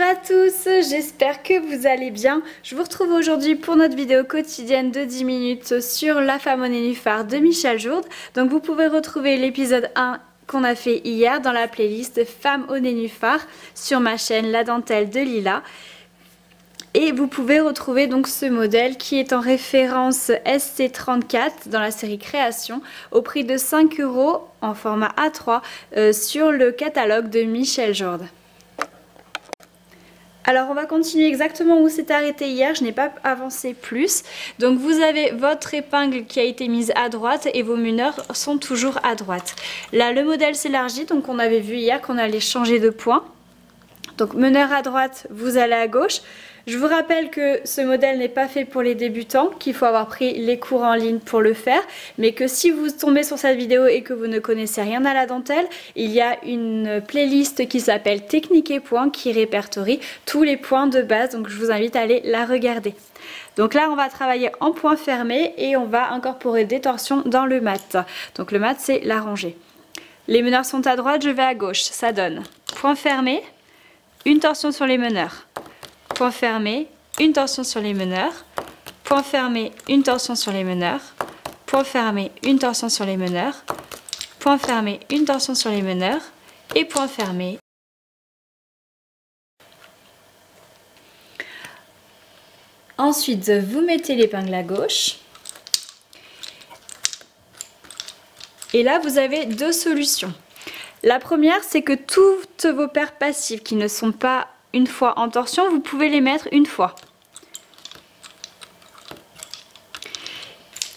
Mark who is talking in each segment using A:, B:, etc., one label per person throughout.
A: à tous, j'espère que vous allez bien. Je vous retrouve aujourd'hui pour notre vidéo quotidienne de 10 minutes sur La femme au nénuphar de Michel Jourde. Donc vous pouvez retrouver l'épisode 1 qu'on a fait hier dans la playlist Femme au nénuphar sur ma chaîne La Dentelle de Lila. Et vous pouvez retrouver donc ce modèle qui est en référence SC34 dans la série Création au prix de 5 € en format A3 sur le catalogue de Michel Jourde. Alors on va continuer exactement où s'est arrêté hier, je n'ai pas avancé plus. Donc vous avez votre épingle qui a été mise à droite et vos meneurs sont toujours à droite. Là le modèle s'élargit, donc on avait vu hier qu'on allait changer de point. Donc meneur à droite, vous allez à gauche. Je vous rappelle que ce modèle n'est pas fait pour les débutants, qu'il faut avoir pris les cours en ligne pour le faire, mais que si vous tombez sur cette vidéo et que vous ne connaissez rien à la dentelle, il y a une playlist qui s'appelle Technique et points qui répertorie tous les points de base, donc je vous invite à aller la regarder. Donc là on va travailler en point fermé et on va incorporer des torsions dans le mat. Donc le mat c'est la rangée. Les meneurs sont à droite, je vais à gauche, ça donne point fermé, une torsion sur les meneurs. Point fermé, une torsion sur les meneurs, point fermé, une torsion sur les meneurs, point fermé, une torsion sur les meneurs, point fermé, une torsion sur les meneurs et point fermé. Ensuite, vous mettez l'épingle à gauche. Et là, vous avez deux solutions. La première, c'est que toutes vos paires passives qui ne sont pas une fois en torsion, vous pouvez les mettre une fois.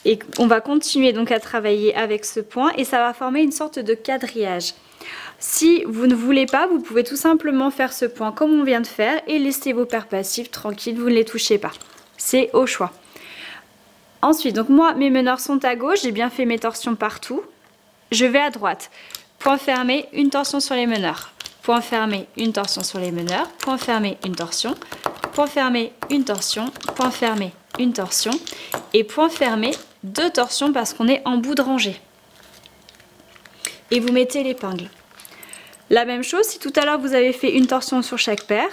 A: Et on va continuer donc à travailler avec ce point et ça va former une sorte de quadrillage. Si vous ne voulez pas, vous pouvez tout simplement faire ce point comme on vient de faire et laisser vos paires passives tranquilles, vous ne les touchez pas. C'est au choix. Ensuite, donc moi, mes meneurs sont à gauche, j'ai bien fait mes torsions partout. Je vais à droite. Point fermé, une torsion sur les meneurs. Point fermé, une torsion sur les meneurs, point fermé, une torsion, point fermé, une torsion, point fermé, une torsion et point fermé, deux torsions parce qu'on est en bout de rangée. Et vous mettez l'épingle. La même chose, si tout à l'heure vous avez fait une torsion sur chaque paire,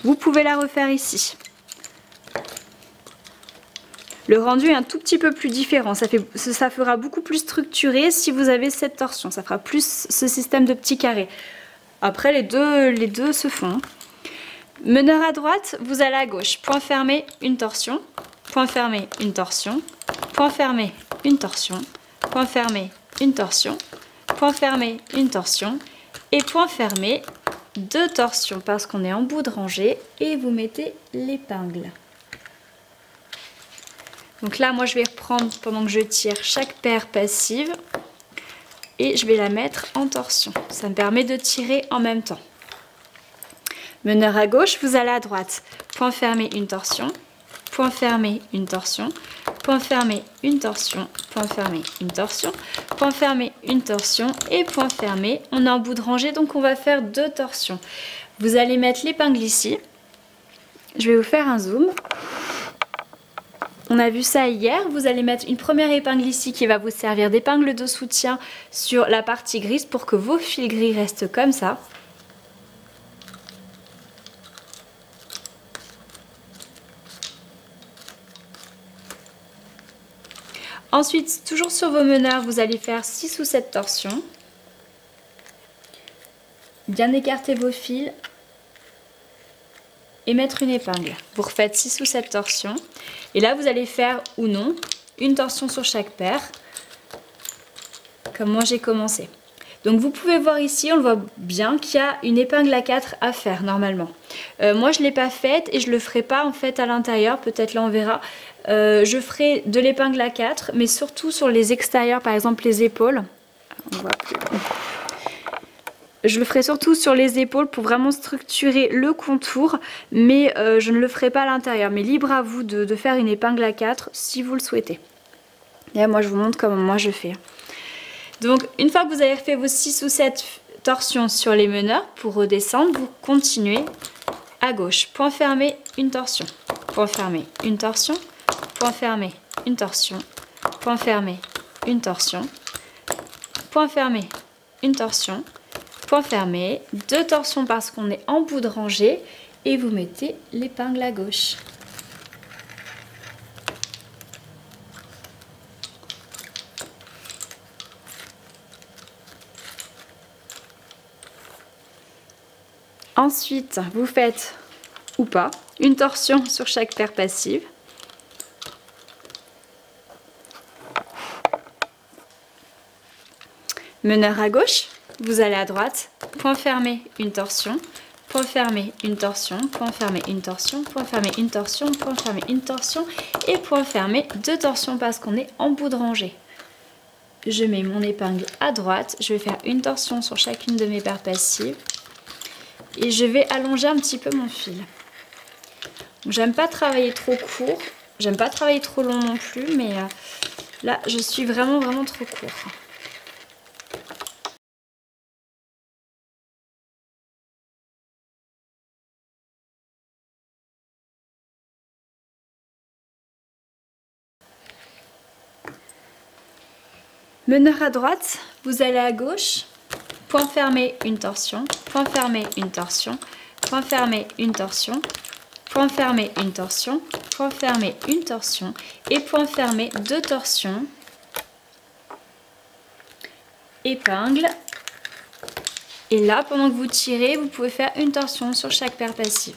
A: vous pouvez la refaire ici. Le rendu est un tout petit peu plus différent, ça fera beaucoup plus structuré si vous avez cette torsion, ça fera plus ce système de petits carrés. Après les deux se font. Meneur à droite, vous allez à gauche, point fermé, une torsion, point fermé, une torsion, point fermé, une torsion, point fermé, une torsion, point fermé, une torsion et point fermé, deux torsions parce qu'on est en bout de rangée et vous mettez l'épingle. Donc là, moi, je vais reprendre pendant que je tire chaque paire passive et je vais la mettre en torsion. Ça me permet de tirer en même temps. Meneur à gauche, vous allez à droite. Point fermé, une torsion. Point fermé, une torsion. Point fermé, une torsion. Point fermé, une torsion. Point fermé, une torsion. Et point fermé. On est en bout de rangée, donc on va faire deux torsions. Vous allez mettre l'épingle ici. Je vais vous faire un zoom. On a vu ça hier, vous allez mettre une première épingle ici qui va vous servir d'épingle de soutien sur la partie grise pour que vos fils gris restent comme ça. Ensuite, toujours sur vos meneurs, vous allez faire 6 ou 7 torsions. Bien écarter vos fils. Et mettre une épingle. Vous refaites 6 ou 7 torsions. Et là, vous allez faire ou non une torsion sur chaque paire. Comme moi, j'ai commencé. Donc, vous pouvez voir ici, on le voit bien, qu'il y a une épingle à 4 à faire normalement. Moi, je ne l'ai pas faite et je ne le ferai pas en fait à l'intérieur. Peut-être là, on verra. Je ferai de l'épingle à 4, mais surtout sur les extérieurs, par exemple les épaules. On voit plus. Je le ferai surtout sur les épaules pour vraiment structurer le contour, mais je ne le ferai pas à l'intérieur. Mais libre à vous de faire une épingle à 4 si vous le souhaitez. Et là, moi, je vous montre comment moi je fais. Donc, une fois que vous avez fait vos 6 ou 7 torsions sur les meneurs, pour redescendre, vous continuez à gauche. Point fermé, une torsion. Point fermé, une torsion. Point fermé, une torsion. Point fermé, une torsion. Point fermé, une torsion. point fermé, 2 torsions parce qu'on est en bout de rangée et vous mettez l'épingle à gauche. Ensuite, vous faites, ou pas, une torsion sur chaque paire passive. Meneur à gauche, vous allez à droite, point fermé, une torsion, point fermé, une torsion, point fermé, une torsion, point fermé, une torsion, point fermé, une torsion et point fermé, 2 torsions parce qu'on est en bout de rangée. Je mets mon épingle à droite, je vais faire une torsion sur chacune de mes paires passives. Et je vais allonger un petit peu mon fil. J'aime pas travailler trop court, j'aime pas travailler trop long non plus, mais là je suis vraiment trop court. Meneur à droite, vous allez à gauche. Point fermé, une torsion, point fermé, une torsion, point fermé, une torsion, point fermé, une torsion, point fermé, une torsion et point fermé, 2 torsions, épingle. Et là, pendant que vous tirez, vous pouvez faire une torsion sur chaque paire passive.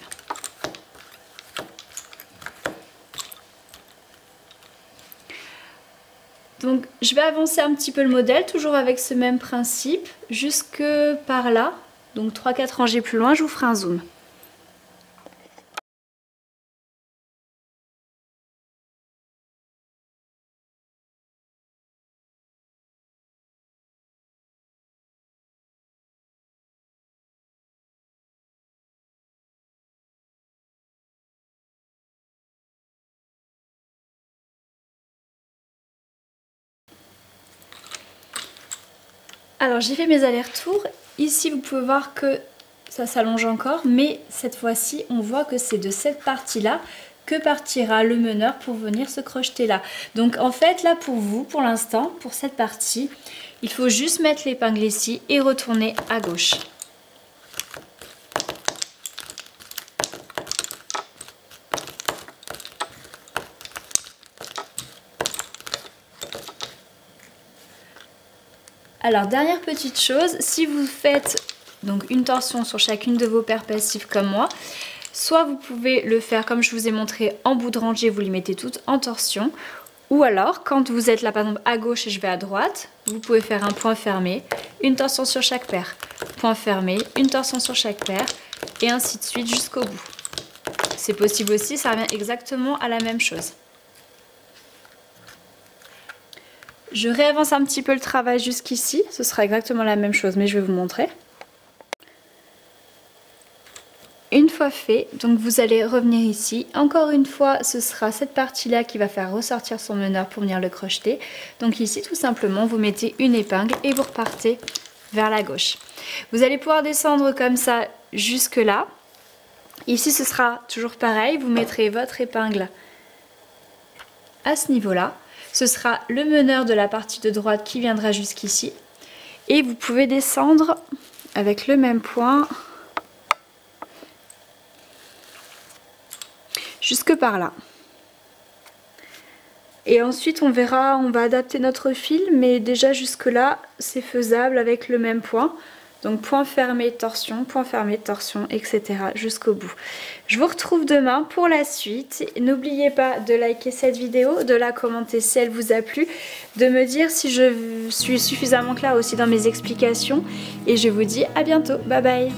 A: Donc je vais avancer un petit peu le modèle, toujours avec ce même principe, jusque par là, donc 3-4 rangées plus loin, je vous ferai un zoom. Alors j'ai fait mes allers-retours, ici vous pouvez voir que ça s'allonge encore, mais cette fois-ci on voit que c'est de cette partie-là que partira le meneur pour venir se crocheter là. Donc en fait là pour vous, pour l'instant, pour cette partie, il faut juste mettre l'épingle ici et retourner à gauche. Alors dernière petite chose, si vous faites donc une torsion sur chacune de vos paires passives comme moi, soit vous pouvez le faire comme je vous ai montré en bout de rangée, vous les mettez toutes en torsion, ou alors quand vous êtes là par exemple à gauche et je vais à droite, vous pouvez faire un point fermé, une torsion sur chaque paire, point fermé, une torsion sur chaque paire et ainsi de suite jusqu'au bout. C'est possible aussi, ça revient exactement à la même chose. Je réavance un petit peu le travail jusqu'ici, ce sera exactement la même chose mais je vais vous montrer. Une fois fait, donc vous allez revenir ici. Encore une fois, ce sera cette partie-là qui va faire ressortir son meneur pour venir le crocheter. Donc ici, tout simplement, vous mettez une épingle et vous repartez vers la gauche. Vous allez pouvoir descendre comme ça jusque là. Ici, ce sera toujours pareil. Vous mettrez votre épingle à ce niveau-là. Ce sera le meneur de la partie de droite qui viendra jusqu'ici. Et vous pouvez descendre avec le même point jusque par là. Et ensuite on verra, on va adapter notre fil, mais déjà jusque là c'est faisable avec le même point. Donc point fermé, torsion, etc. jusqu'au bout. Je vous retrouve demain pour la suite. N'oubliez pas de liker cette vidéo, de la commenter si elle vous a plu, de me dire si je suis suffisamment claire aussi dans mes explications. Et je vous dis à bientôt. Bye bye.